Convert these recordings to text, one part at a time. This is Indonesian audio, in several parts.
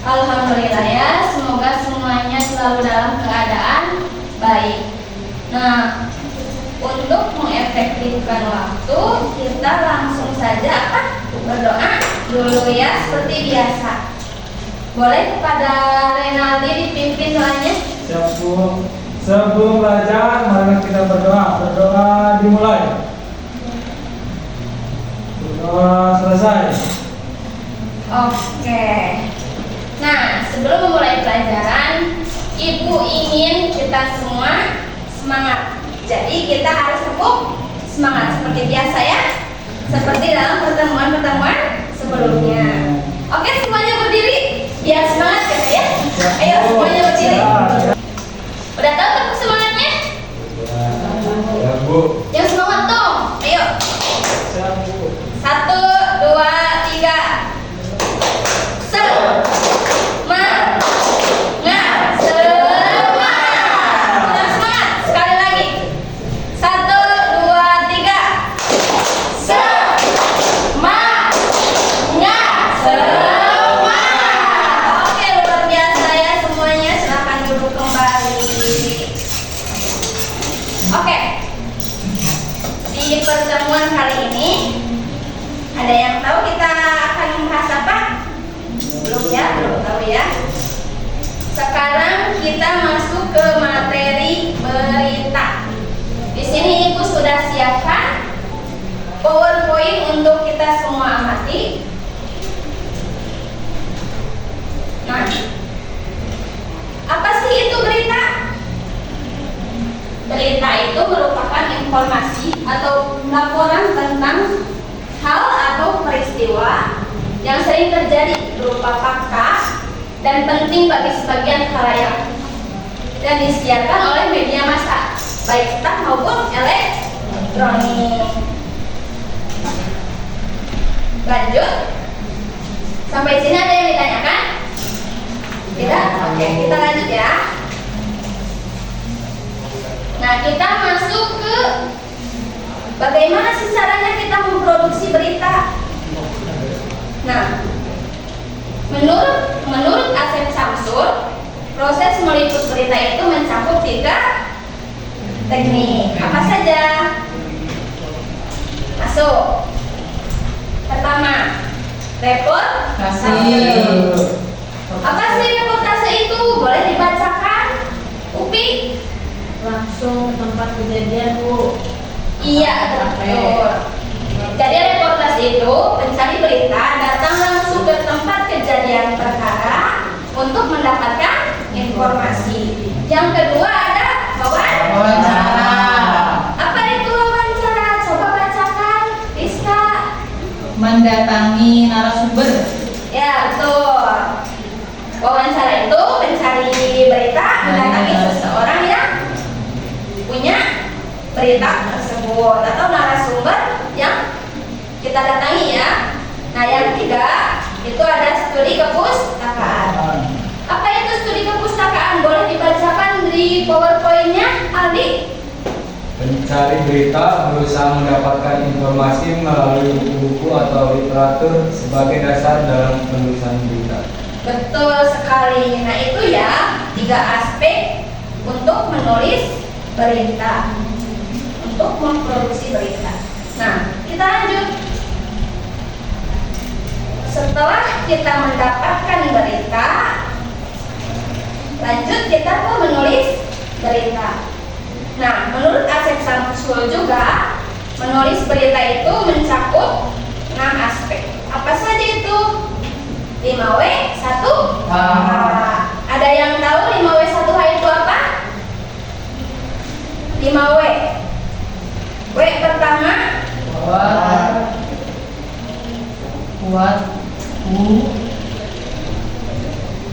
Alhamdulillah ya, semoga semuanya selalu dalam keadaan baik. Nah, untuk mengefektifkan waktu, kita langsung saja berdoa dulu ya, seperti biasa. Boleh kepada Renaldi dipimpin doanya? Siap Bu. Sebelum belajar, mari kita berdoa. Berdoa dimulai. Berdoa selesai. Oke. Nah, sebelum memulai pelajaran, Ibu ingin kita semua semangat. Jadi kita harus tetap semangat seperti biasa ya. Seperti dalam pertemuan-pertemuan sebelumnya. Oke, semuanya berdiri. Biar semangat ya. Ayo semuanya berdiri. Udah tahu kan semangatnya? Ya Bu. Yang semangat dong. Ayo. Siap Bu. 1, 2, 3. Semangat. Semangat. Semangat. Sekali lagi. 1, 2, 3. Semangat. Semangat. Oke, luar biasa ya semuanya. Silakan duduk kembali. Oke. Di pertemuan kali ini ada yang tahu kita akan membahas apa? Belum ya, belum tahu ya. Sekarang kita masuk ke materi berita. Di sini Ibu sudah siapkan PowerPoint untuk kita semua amati. Nah, apa sih itu berita? Berita itu merupakan informasi atau laporan tentang hal atau peristiwa yang sering terjadi berupa fakta dan penting bagi sebagian khalayak dan disiarkan oleh media massa, baik cetak maupun elektronik. Lanjut. Sampai sini ada yang ditanyakan? Tidak? Oke, kita lanjut ya. Nah, kita masuk ke bagaimana sih caranya kita memproduksi berita. Nah, menurut Asep Samsul, proses meliput berita itu mencakup 3 teknik. Apa saja? Masuk. Pertama, reportase. Apa sih reportase itu? Boleh dibacakan? Upi? Langsung ke tempat kejadian Bu. Iya, betul. Jadi reportase itu pencari berita datang langsung ke tempat kejadian perkara untuk mendapatkan informasi. Yang kedua ada wawancara. Apa itu wawancara? Coba bacakan, Rizka. Mendatangi narasumber. Ya, betul. Wawancara itu mencari berita, mendatangi seseorang yang punya berita tersebut atau narasumber yang kita datangi ya. Nah, yang ketiga itu ada studi kepustakaan. Apa itu studi kepustakaan? Boleh dibacakan di PowerPoint-nya, Aldi? Pencari berita berusaha mendapatkan informasi melalui buku-buku atau literatur sebagai dasar dalam penulisan berita. Betul sekali. Nah, itu ya 3 aspek untuk menulis berita, untuk memproduksi berita. Nah, kita lanjut. Setelah kita mendapatkan berita, lanjut kita tuh menulis berita. Nah, menurut Asep Samsul juga, menulis berita itu mencakup 6 aspek. Apa saja itu? 5W1H. Ada yang tahu 5W1H itu apa? 5W. W pertama Kuat.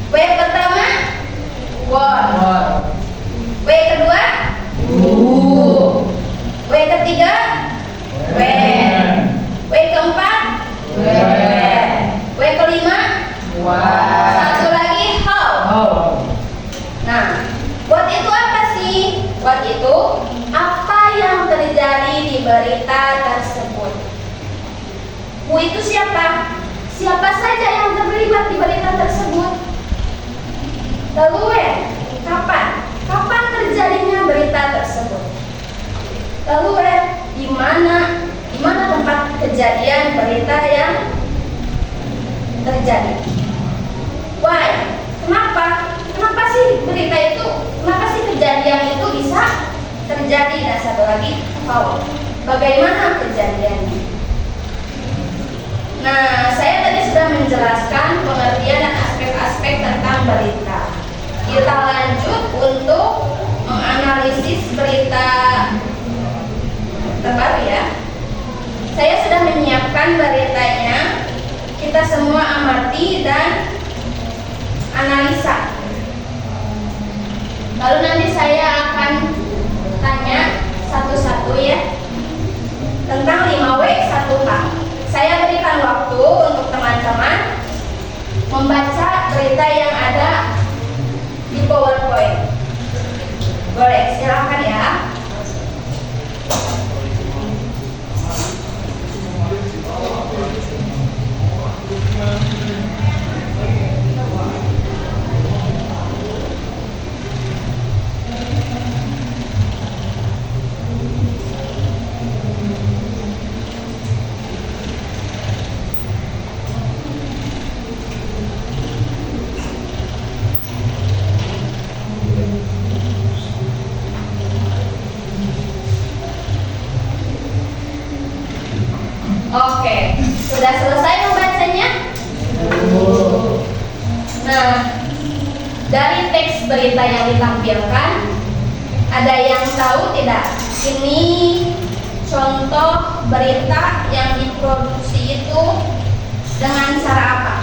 W pertama what. W kedua W ketiga when. W keempat when. W kelima satu lagi how. Nah, what itu apa sih? What itu apa yang terjadi di berita tersebut. Who itu siapa? siapa saja yang terlibat di berita tersebut. Lalu kapan terjadinya berita tersebut? Lalu di mana tempat kejadian berita yang terjadi? Why? Kenapa sih berita itu, kenapa sih kejadian itu bisa terjadi? Dan satu lagi, bagaimana kejadiannya? Nah, saya tadi sudah menjelaskan pengertian dan aspek-aspek tentang berita. Kita lanjut untuk menganalisis berita terbaru ya. Saya sudah menyiapkan beritanya. Kita semua amati dan analisa. Lalu nanti saya akan tanya satu-satu ya tentang 5W 1H. Saya berikan waktu untuk teman-teman membaca berita yang ada di PowerPoint. Boleh, silakan ya. Oke, sudah selesai membacanya? Nah, dari teks berita yang ditampilkan, ada yang tahu tidak? Ini contoh berita yang diproduksi itu dengan cara apa?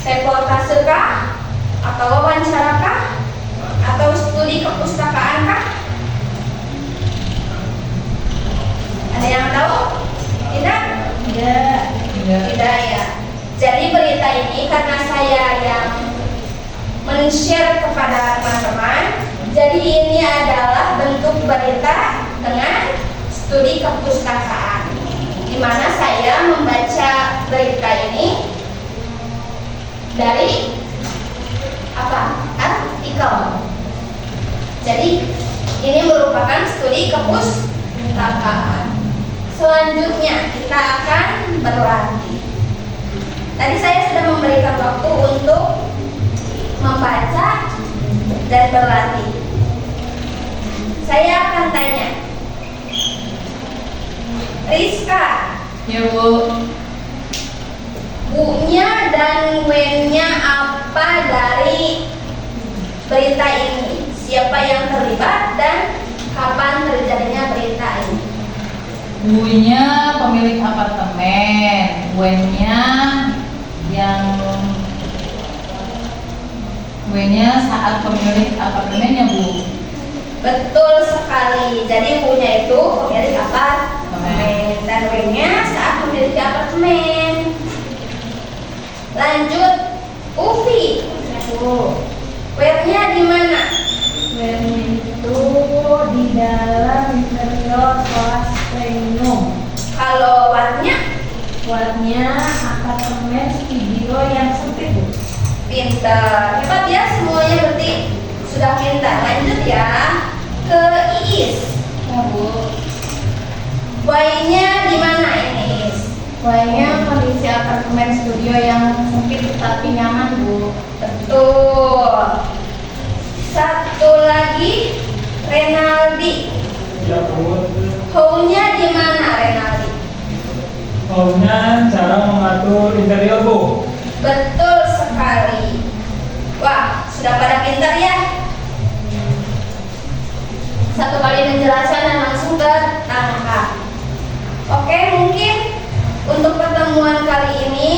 Reportase kah? Atau wawancara kah? Atau studi kepustakaan kah? Ada yang tahu? Tidak? Tidak ya. Jadi berita ini karena saya yang men-share kepada teman-teman, jadi ini adalah bentuk berita dengan studi kepustakaan, di mana saya membaca berita ini dari artikel. Jadi ini merupakan studi kepustakaan. Selanjutnya kita akan berlatih. Tadi saya sudah memberikan waktu untuk membaca dan berlatih. Saya akan tanya, Rizka, Ya Bu. Bu-nya dan when-nya apa dari berita ini? Siapa yang terlibat dan kapan terjadinya berita ini? Bu-nya pemilik apartemen, when-nya saat pemilik apartemennya Bu. Betul sekali. Jadi Bu-nya itu pemilik apartemen dan when-nya saat memiliki apartemen. Lanjut, Ufi. Where-nya di mana? When itu di dalam interior kelas plenum. Kalau what-nya? Buatnya apartemen studio yang sempit Bu. Pintar, hebat ya semuanya, berarti sudah pintar. Lanjut ya ke Iis. Ya Bu. Why-nya di mana ini Iis? Why-nya kondisi apartemen studio yang sempit tapi nyaman Bu. Betul. Satu lagi Renaldi. Ya Bu. How-nya di mana Renaldi? Maunya cara mengatur interior Bu. Betul sekali. Wah, sudah pada pintar ya. Satu kali penjelasan dan langsung tertangkap. Oke, mungkin untuk pertemuan kali ini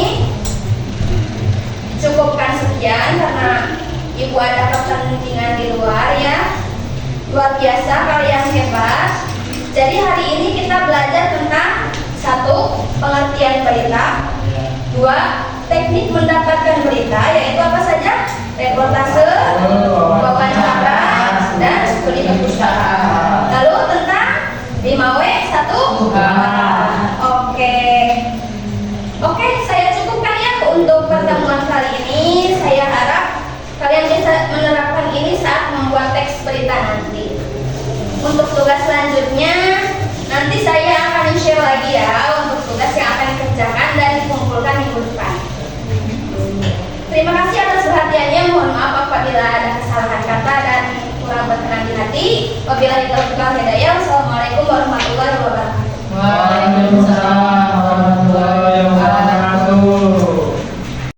cukupkan sekian karena Ibu ada kepentingan di luar ya. Luar biasa, kalian hebat. Jadi hari ini kita belajar tentang 1. Pengertian berita. 2. Teknik mendapatkan berita, yaitu apa saja? Reportase, wawancara, dan studi kepustakaan. Lalu tentang 5W 1H. Oke, saya cukupkan ya apabila ada kesalahan kata dan kurang berkenan di hati. Wabillahi taufiq wal hidayah. Wassalamualaikum warahmatullahi wabarakatuh. Waalaikumsalam